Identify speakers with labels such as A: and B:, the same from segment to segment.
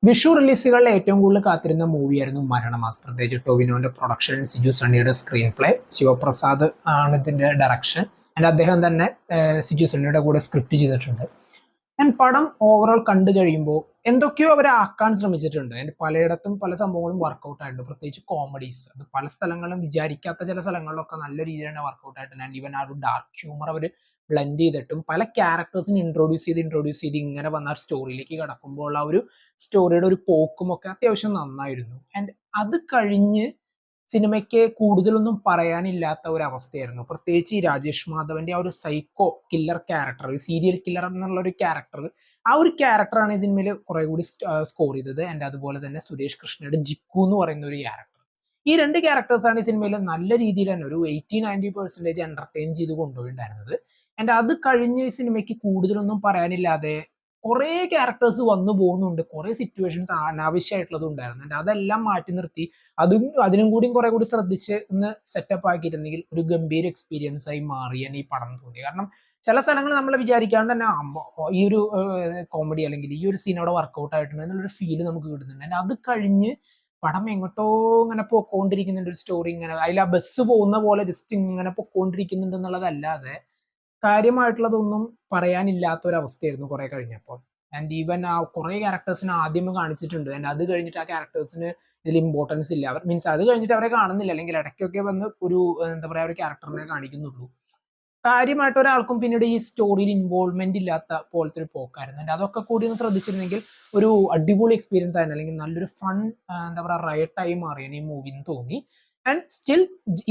A: വിഷു റിലീസുകളിൽ ഏറ്റവും കൂടുതൽ കാത്തിരുന്ന മൂവിയായിരുന്നു മരണമാസ്. പ്രത്യേകിച്ച് ടൊവിനോന്റെ പ്രൊഡക്ഷൻ, സിജു സണ്ണിയുടെ സ്ക്രീൻ പ്ലേ, ശിവപ്രസാദ് ആണ് ഇതിന്റെ ഡയറക്ഷൻ. ആൻഡ് അദ്ദേഹം തന്നെ സിജു സണ്ണിയുടെ കൂടെ സ്ക്രിപ്റ്റ് ചെയ്തിട്ടുണ്ട്. ആൻഡ് പടം ഓവറോൾ കണ്ടു കഴിയുമ്പോൾ എന്തൊക്കെയോ അവരെ ആക്കാൻ ശ്രമിച്ചിട്ടുണ്ട്. ആൻഡ് പലയിടത്തും പല സംഭവങ്ങളും വർക്കൗട്ട് ആയിട്ടുണ്ട്. പ്രത്യേകിച്ച് കോമഡീസ്, അത് പല സ്ഥലങ്ങളിലും വിചാരിക്കാത്ത ചില സ്ഥലങ്ങളിലൊക്കെ നല്ല രീതിയിൽ തന്നെ വർക്കൗട്ട് ആയിട്ടുണ്ട്. ആൻഡ് ഈവൻ ആ ഒരു ഡാർക്ക് ഹ്യൂമർ അവർ ബ്ലെൻഡ് ചെയ്തിട്ടും പല ക്യാരക്ടേഴ്സിനെ ഇൻട്രോഡ്യൂസ് ചെയ്ത് ഇങ്ങനെ വന്ന സ്റ്റോറിയിലേക്ക് കടക്കുമ്പോൾ ആ ഒരു സ്റ്റോറിയുടെ ഒരു പോക്കും ഒക്കെ അത്യാവശ്യം നന്നായിരുന്നു. ആൻഡ് അത് കഴിഞ്ഞ് സിനിമയ്ക്ക് കൂടുതലൊന്നും പറയാനില്ലാത്ത ഒരു അവസ്ഥയായിരുന്നു. പ്രത്യേകിച്ച് ഈ രാജേഷ് മാധവന്റെ ആ ഒരു psycho killer character, serial killer എന്നുള്ള ഒരു ക്യാരക്ടർ, ആ ഒരു ക്യാരക്ടറാണ് ഈ സിനിമയിൽ കുറെ കൂടി സ്കോർ ചെയ്തത്. ആൻഡ് അതുപോലെ തന്നെ സുരേഷ് കൃഷ്ണയുടെ ജിക്കു എന്ന് പറയുന്ന ഒരു ക്യാരക്ടർ, ഈ രണ്ട് ക്യാരക്ടേഴ്സാണ് ഈ സിനിമയിൽ നല്ല രീതിയിൽ തന്നെ ഒരു 80-90% എന്റർടൈൻ ചെയ്ത് കൊണ്ടുപോയിട്ടുണ്ടായിരുന്നത്. ആൻഡ് അത് കഴിഞ്ഞ് ഈ സിനിമയ്ക്ക് കൂടുതലൊന്നും പറയാനില്ലാതെ കുറെ ക്യാരക്ടേഴ്സ് വന്നു പോകുന്നുണ്ട്, കുറെ സിറ്റുവേഷൻസ് അനാവശ്യമായിട്ടുള്ളത് ഉണ്ടായിരുന്നു. ആൻഡ് അതെല്ലാം മാറ്റി നിർത്തി അതിനും കൂടി കുറെ കൂടി ശ്രദ്ധിച്ച് ഒന്ന് സെറ്റപ്പ് ആക്കിയിരുന്നെങ്കിൽ ഒരു ഗംഭീര എക്സ്പീരിയൻസ് ആയി മാറിയാണ് ഈ പടം തോന്നി. കാരണം ചില സ്ഥലങ്ങൾ നമ്മൾ വിചാരിക്കാണ്ട് തന്നെ ഈ ഒരു കോമഡി അല്ലെങ്കിൽ ഈ ഒരു സീൻ അവിടെ വർക്കൗട്ട് ആയിട്ടുണ്ട് എന്നുള്ളൊരു ഫീല് നമുക്ക് കിട്ടുന്നുണ്ട്. And അത് കഴിഞ്ഞ് പടം എങ്ങോട്ടോ ഇങ്ങനെ പൊക്കോണ്ടിരിക്കുന്നുണ്ട്, ഒരു സ്റ്റോറി ഇങ്ങനെ അതിൽ ആ ബസ് പോകുന്ന പോലെ ജസ്റ്റ് ഇങ്ങനെ പൊക്കോണ്ടിരിക്കുന്നുണ്ട് എന്നുള്ളതല്ലാതെ കാര്യമായിട്ടുള്ളതൊന്നും പറയാനില്ലാത്ത ഒരു അവസ്ഥയായിരുന്നു കുറെ കഴിഞ്ഞപ്പോൾ. ആൻഡ് ഈവൻ ആ കുറെ ക്യാരക്ടേഴ്സിനെ ആദ്യം കാണിച്ചിട്ടുണ്ട്. ആൻഡ് അത് കഴിഞ്ഞിട്ട് ആ ക്യാരക്ടേഴ്സിന് ഇതിൽ ഇമ്പോർട്ടൻസ് ഇല്ല. അവർ മീൻസ് അത് കഴിഞ്ഞിട്ട് അവരെ കാണുന്നില്ല, അല്ലെങ്കിൽ ഇടയ്ക്കൊക്കെ വന്ന് ഒരു എന്താ പറയാ ഒരു ക്യാരക്ടറിനെ കാണിക്കുന്നുള്ളൂ. കാര്യമായിട്ട് ഒരാൾക്കും പിന്നീട് ഈ സ്റ്റോറിയിൽ ഇൻവോൾവ്മെന്റ് ഇല്ലാത്ത പോലത്തെ ഒരു പോക്കായിരുന്നു. And അതൊക്കെ കൂടി ഒന്ന് ശ്രദ്ധിച്ചിരുന്നെങ്കിൽ ഒരു അടിപൊളി എക്സ്പീരിയൻസ് ആയിരുന്നു, അല്ലെങ്കിൽ നല്ലൊരു ഫൺ എന്താ പറയുക റയട്ടായി മാറിയാണ് ഈ മൂവി എന്ന് തോന്നി. ആൻഡ് സ്റ്റിൽ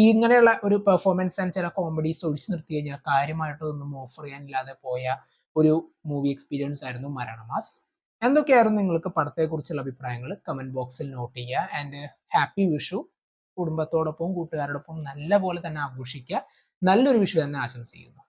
A: ഇങ്ങനെയുള്ള ഒരു പെർഫോമൻസ് ആൻഡ് ചില കോമഡീസ് ഒഴിച്ചു നിർത്തി കഴിഞ്ഞാൽ കാര്യമായിട്ടൊന്നും ഓഫർ ചെയ്യാനില്ലാതെ പോയ ഒരു മൂവി എക്സ്പീരിയൻസ് ആയിരുന്നു മരണമാസ്. എന്തൊക്കെയായിരുന്നു നിങ്ങൾക്ക് പടത്തെക്കുറിച്ചുള്ള അഭിപ്രായങ്ങൾ കമന്റ് ബോക്സിൽ നോട്ട് ചെയ്യുക. And happy Vishu. കുടുംബത്തോടൊപ്പം കൂട്ടുകാരോടൊപ്പം നല്ല പോലെ തന്നെ ആഘോഷിക്കുക. നല്ലൊരു വിഷു തന്നെ ആശംസിക്കുന്നു.